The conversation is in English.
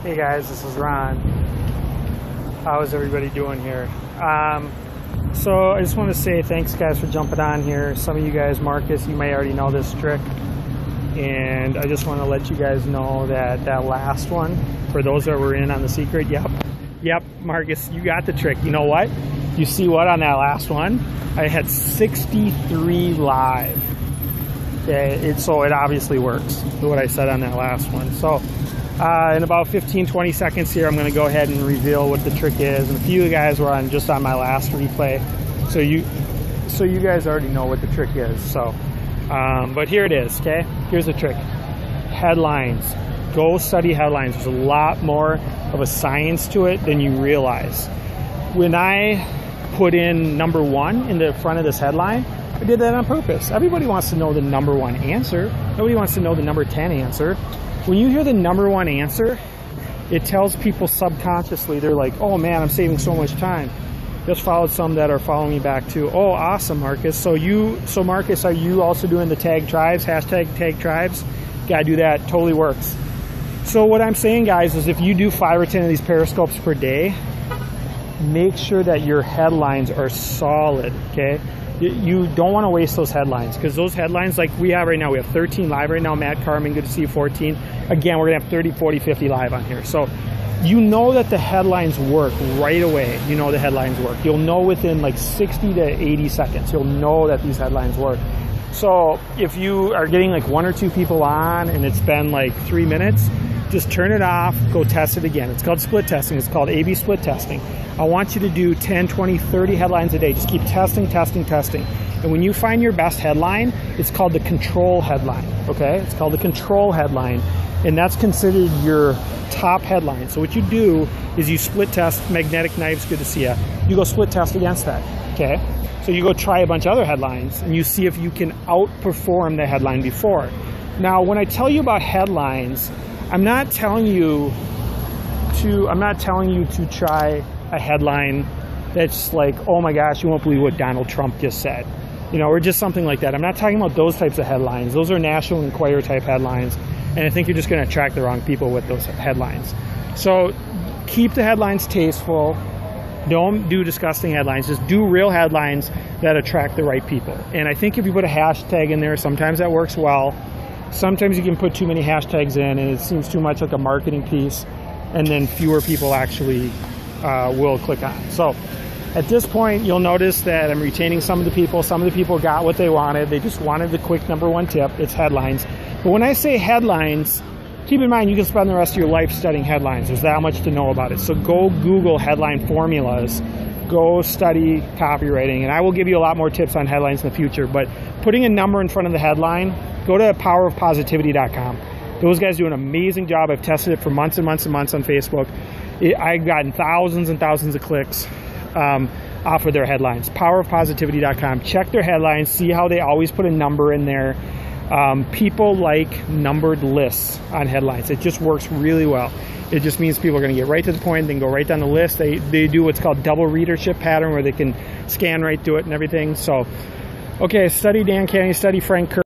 Hey guys, this is Ron. How's everybody doing here? So I just want to say thanks guys for jumping on here. Some of you guys, Marcus, you may already know this trick. And I just want to let you guys know that that last one, for those that were in on the secret, yep, Marcus, you got the trick. You know what? You see what on that last one? I had 63 live. Okay, so it obviously works, what I said on that last one. So in about 15-20 seconds here, I'm going to go ahead and reveal what the trick is. And a few guys were just on my last replay, so you guys already know what the trick is. So but here it is. Okay, here's the trick. Headlines. Go study headlines. There's a lot more of a science to it than you realize. When I put in number 1 in the front of this headline, I did that on purpose. Everybody wants to know the number 1 answer. Nobody wants to know the number 10 answer. When you hear the number 1 answer, it tells people subconsciously, they're like, oh man, I'm saving so much time. Just followed some that are following me back too. Oh, awesome, Marcus. So Marcus, are you also doing the tag tribes, hashtag tag tribes? Gotta do that, totally works. So what I'm saying, guys, is if you do 5 or 10 of these periscopes per day, make sure that your headlines are solid, okay? You don't want to waste those headlines, because those headlines, like we have right now, we have 13 live right now. Matt Carmen, good to see you, 14. Again, we're gonna have 30, 40, 50 live on here. So you know that the headlines work right away. You know the headlines work. You'll know within like 60 to 80 seconds. You'll know that these headlines work. So if you are getting like 1 or 2 people on and it's been like 3 minutes, just turn it off, go test it again. It's called split testing. It's called A/B split testing. I want you to do 10, 20, 30 headlines a day. Just keep testing, testing, testing. And when you find your best headline, it's called the control headline, okay? It's called the control headline, and that's considered your top headline. So what you do is you split test. Magnetic Knives, good to see you. You go split test against that, okay? So you go try a bunch of other headlines, and you see if you can outperform the headline before. Now, when I tell you about headlines, I'm not telling you to try a headline that's like, oh my gosh, you won't believe what Donald Trump just said, you know, or just something like that. I'm not talking about those types of headlines. Those are National Enquirer type headlines, and I think you're just going to attract the wrong people with those headlines. So keep the headlines tasteful. Don't do disgusting headlines. Just do real headlines that attract the right people. And I think if you put a hashtag in there, sometimes that works well. Sometimes you can put too many hashtags in and it seems too much like a marketing piece, and then fewer people actually will click on it. So at this point, you'll notice that I'm retaining some of the people. Some of the people got what they wanted. They just wanted the quick number 1 tip. It's headlines. But when I say headlines, keep in mind you can spend the rest of your life studying headlines. There's that much to know about it. So go Google headline formulas. Go study copywriting, and I will give you a lot more tips on headlines in the future. But putting a number in front of the headline, go to powerofpositivity.com. Those guys do an amazing job. I've tested it for months and months and months on Facebook. I've gotten thousands and thousands of clicks off of their headlines. Powerofpositivity.com. Check their headlines. See how they always put a number in there. People like numbered lists on headlines. It just works really well. It just means people are going to get right to the point, then go right down the list. They do what's called double readership pattern, where they can scan right through it and everything. So, okay, study Dan Kennedy, study Frank Kern.